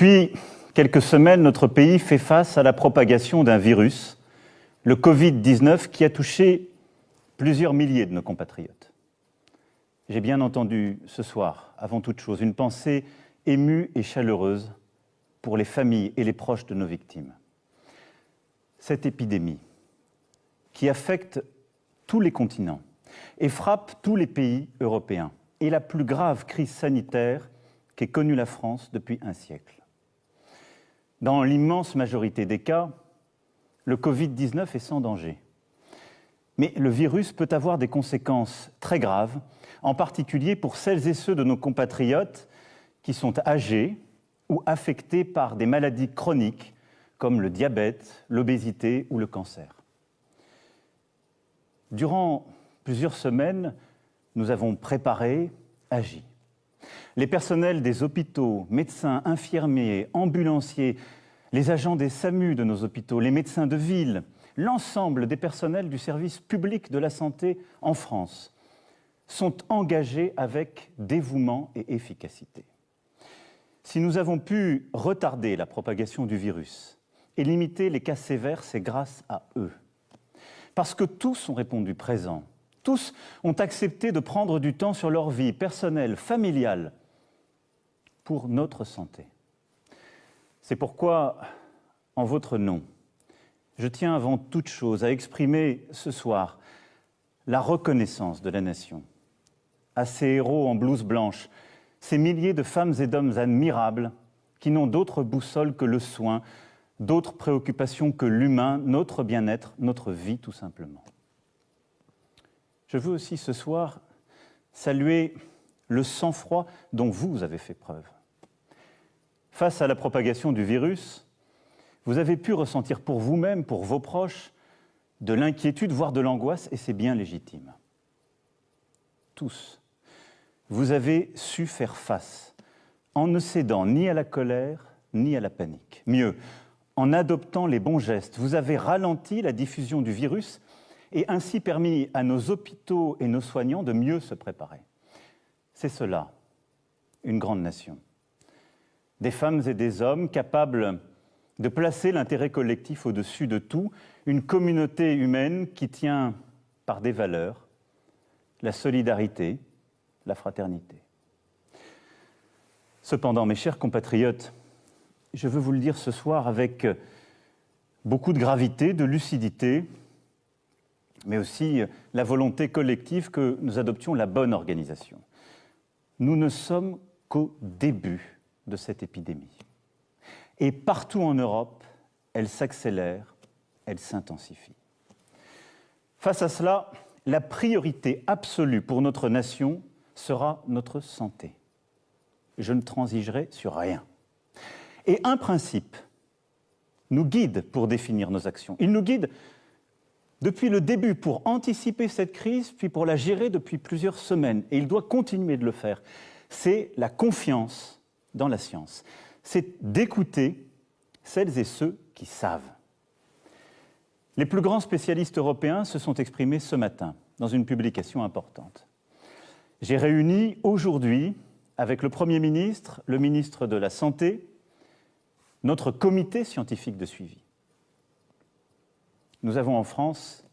Depuis quelques semaines, notre pays fait face à la propagation d'un virus, le Covid-19, qui a touché plusieurs milliers de nos compatriotes. J'ai bien entendu ce soir, avant toute chose, une pensée émue et chaleureuse pour les familles et les proches de nos victimes. Cette épidémie, qui affecte tous les continents et frappe tous les pays européens, est la plus grave crise sanitaire qu'ait connue la France depuis un siècle. Dans l'immense majorité des cas, le Covid-19 est sans danger. Mais le virus peut avoir des conséquences très graves, en particulier pour celles et ceux de nos compatriotes qui sont âgés ou affectés par des maladies chroniques comme le diabète, l'obésité ou le cancer. Durant plusieurs semaines, nous avons préparé, agi. Les personnels des hôpitaux, médecins, infirmiers, ambulanciers, les agents des SAMU de nos hôpitaux, les médecins de ville, l'ensemble des personnels du service public de la santé en France sont engagés avec dévouement et efficacité. Si nous avons pu retarder la propagation du virus et limiter les cas sévères, c'est grâce à eux. Parce que tous ont répondu présent, tous ont accepté de prendre du temps sur leur vie personnelle, familiale, pour notre santé. C'est pourquoi, en votre nom, je tiens avant toute chose à exprimer ce soir la reconnaissance de la nation à ces héros en blouse blanche, ces milliers de femmes et d'hommes admirables qui n'ont d'autre boussole que le soin, d'autres préoccupations que l'humain, notre bien-être, notre vie tout simplement. Je veux aussi ce soir saluer le sang-froid dont vous avez fait preuve. Face à la propagation du virus, vous avez pu ressentir pour vous-même, pour vos proches, de l'inquiétude, voire de l'angoisse, et c'est bien légitime. Tous, vous avez su faire face, en ne cédant ni à la colère, ni à la panique. Mieux, en adoptant les bons gestes, vous avez ralenti la diffusion du virus et ainsi permis à nos hôpitaux et nos soignants de mieux se préparer. C'est cela, une grande nation. Des femmes et des hommes capables de placer l'intérêt collectif au-dessus de tout, une communauté humaine qui tient par des valeurs, la solidarité, la fraternité. Cependant, mes chers compatriotes, je veux vous le dire ce soir avec beaucoup de gravité, de lucidité, mais aussi la volonté collective que nous adoptions la bonne organisation. Nous ne sommes qu'au début de cette épidémie. Et partout en Europe, elle s'accélère, elle s'intensifie. Face à cela, la priorité absolue pour notre nation sera notre santé. Je ne transigerai sur rien. Et un principe nous guide pour définir nos actions. Il nous guide depuis le début pour anticiper cette crise, puis pour la gérer depuis plusieurs semaines. Et il doit continuer de le faire. C'est la confiance dans la science. C'est d'écouter celles et ceux qui savent. Les plus grands spécialistes européens se sont exprimés ce matin dans une publication importante. J'ai réuni aujourd'hui, avec le Premier ministre, le ministre de la Santé, notre comité scientifique de suivi. Nous avons en France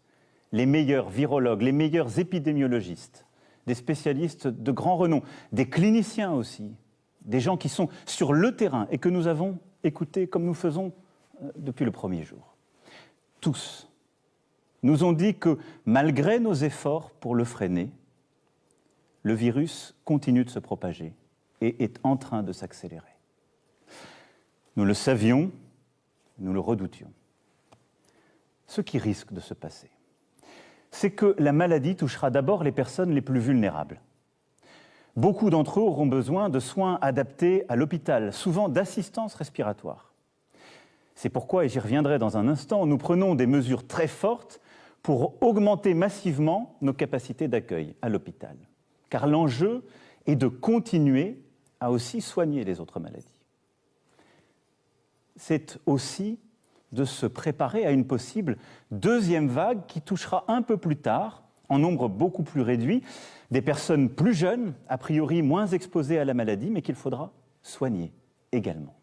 les meilleurs virologues, les meilleurs épidémiologistes, des spécialistes de grand renom, des cliniciens aussi, des gens qui sont sur le terrain et que nous avons écoutés comme nous faisons depuis le premier jour. Tous nous ont dit que malgré nos efforts pour le freiner, le virus continue de se propager et est en train de s'accélérer. Nous le savions, nous le redoutions. Ce qui risque de se passer, c'est que la maladie touchera d'abord les personnes les plus vulnérables. Beaucoup d'entre eux auront besoin de soins adaptés à l'hôpital, souvent d'assistance respiratoire. C'est pourquoi, et j'y reviendrai dans un instant, nous prenons des mesures très fortes pour augmenter massivement nos capacités d'accueil à l'hôpital. Car l'enjeu est de continuer à aussi soigner les autres maladies. C'est aussi de se préparer à une possible deuxième vague qui touchera un peu plus tard, en nombre beaucoup plus réduit, des personnes plus jeunes, a priori moins exposées à la maladie, mais qu'il faudra soigner également.